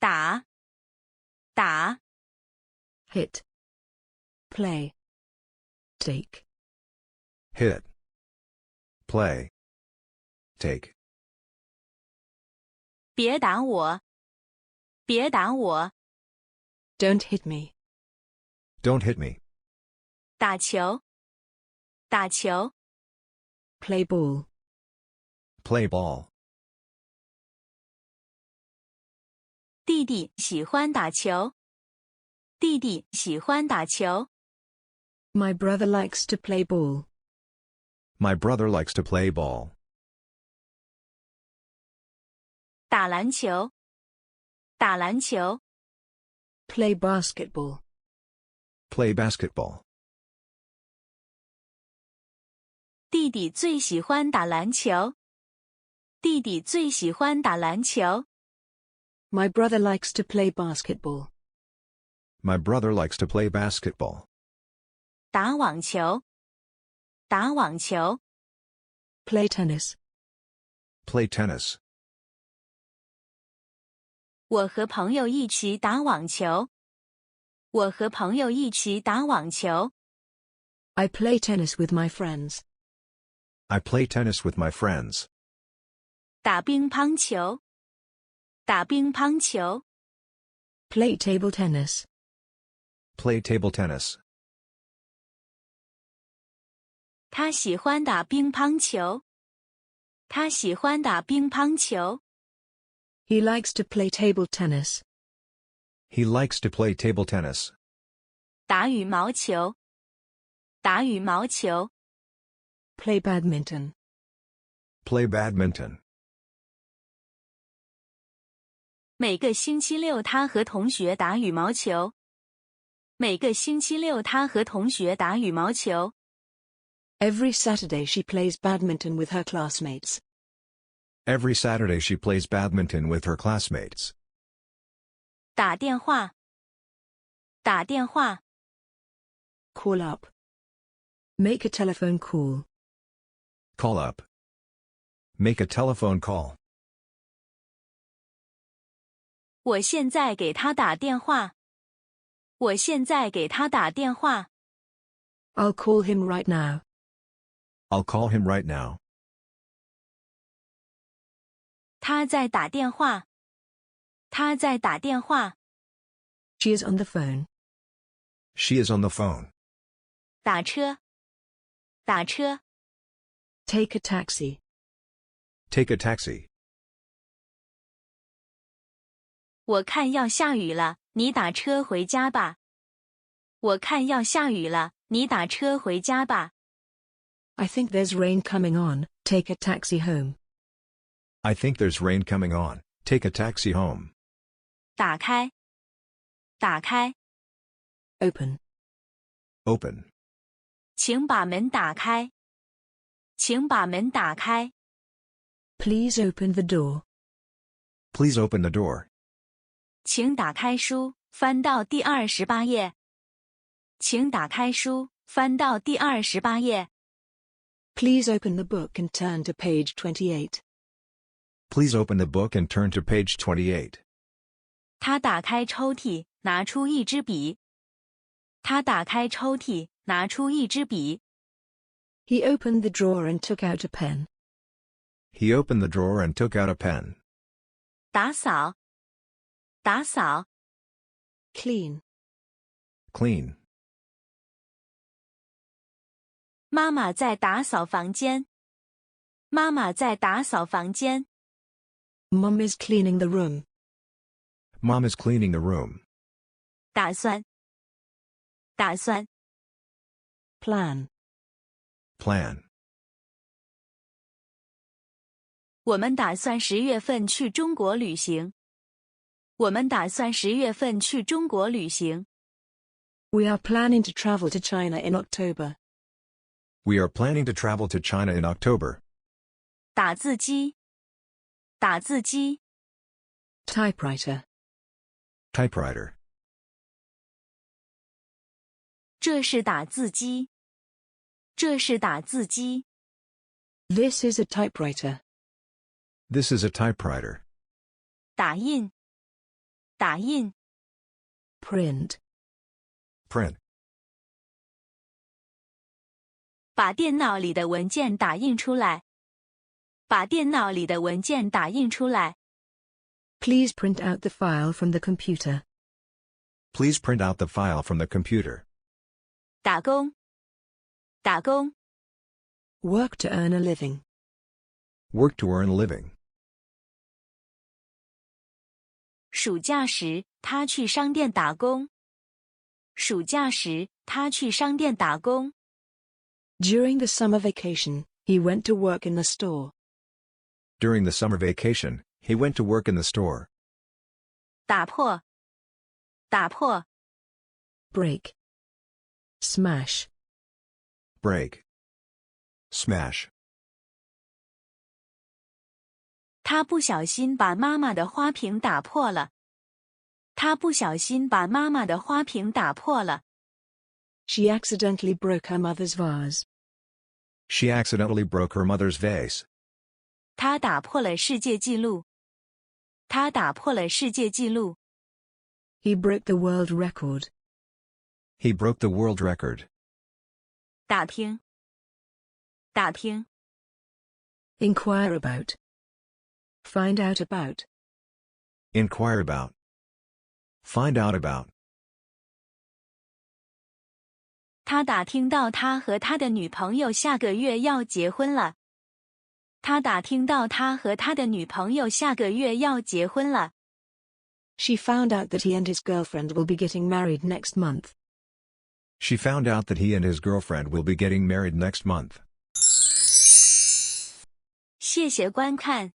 打，打， hit, play, take, hit, play, take. 别打我，别打我， don't hit me, Don't hit me. 打球，打球， play ball, Play ball. 弟弟喜欢打球，弟弟喜欢打球， my brother likes to play ball, My brother likes to play ball. 打篮球，打篮球， play basketball, Play basketball. 弟弟最喜欢打篮球，弟弟最喜欢打篮球， my brother likes to play basketball, My brother likes to play basketball. 打网球，打网球， play tennis, Play tennis. 我和朋友一起打网球，我和朋友一起打网球， I play tennis with my friends, I play tennis with my friends. 打乒乓球，打乒乓球， play table tennis, Play table tennis. 他喜欢打乒乓球，他喜欢打乒乓球， he likes to play table tennis, He likes to play table tennis. 打羽毛球，打羽毛球， play badminton, Play badminton. 每个星期六他和同学打羽毛球，每个星期六他和同学打羽毛球， every Saturday she plays badminton with her classmates, Every Saturday she plays badminton with her classmates. 打电话，打电话， call up, make a telephone call, Call up. Make a telephone call. 我现在给他打电话，我现在给他打电话， I'll call him right now, I'll call him right now. 他在打电话，他在打电话， she is on the phone, She is on the phone. 打车，打车， take a taxi, Take a taxi. 我看要下雨了，你打车回家吧。我看要下雨了，你打车回家吧。 I think there's rain coming on, take a taxi home, I think there's rain coming on. Take a taxi home. 打开，打开， open, Open. 请把门打开，请把门打开， please open the door, Please open the door. 请打开书，翻到第28页。请打开书，翻到第28页。 please open the book and turn to page 28, Please open the book and turn to page 28. 他打开抽屉，拿出一支笔。他打开抽屉，拿出一支笔。 he opened the drawer and took out a pen, He opened the drawer and took out a pen. 打扫，打扫， clean, Clean. 妈妈在打扫房间。妈妈在打扫房间。 mum is cleaning the room, Mom is cleaning the room. 打算，打算， plan, Plan. 我们打算10月份去中国旅行。我们打算10月份去中国旅行。 we are planning to travel to China in October, We are planning to travel to China in October. 打字机，打字机， typewriter, Typewriter. 这是打字机。这是打字机。 this is a typewriter, This is a typewriter. 打印，打印， Print. Print. 把电脑里的文件打印出来，把电脑里的文件打印出来， Please print out the file from the computer. Please print out the file from the computer. 打工，打工， Work to earn a living. Work to earn a living. 暑假时，他去商店打工。暑假时，他去商店打工。 During the summer vacation, he went to work in the store. During the summer vacation, he went to work in the store. 打破，打破， Break. Smash. Break. Smash. 他不小心把妈妈的花瓶打破了。他不小心把妈妈的花瓶打破了。 She accidentally broke her mother's vase. She accidentally broke her mother's vase. 他打破了世界纪录。他打破了世界纪录。 He broke the world record. He broke the world record. 打听，打听， Inquire about. Find out about. Inquire about. Find out about. 他打听到他和他的女朋友下个月要结婚了。他打听到他和他的女朋友下个月要结婚了。 She found out that he and his girlfriend will be getting married next month. She found out that he and his girlfriend will be getting married next month. 谢谢观看。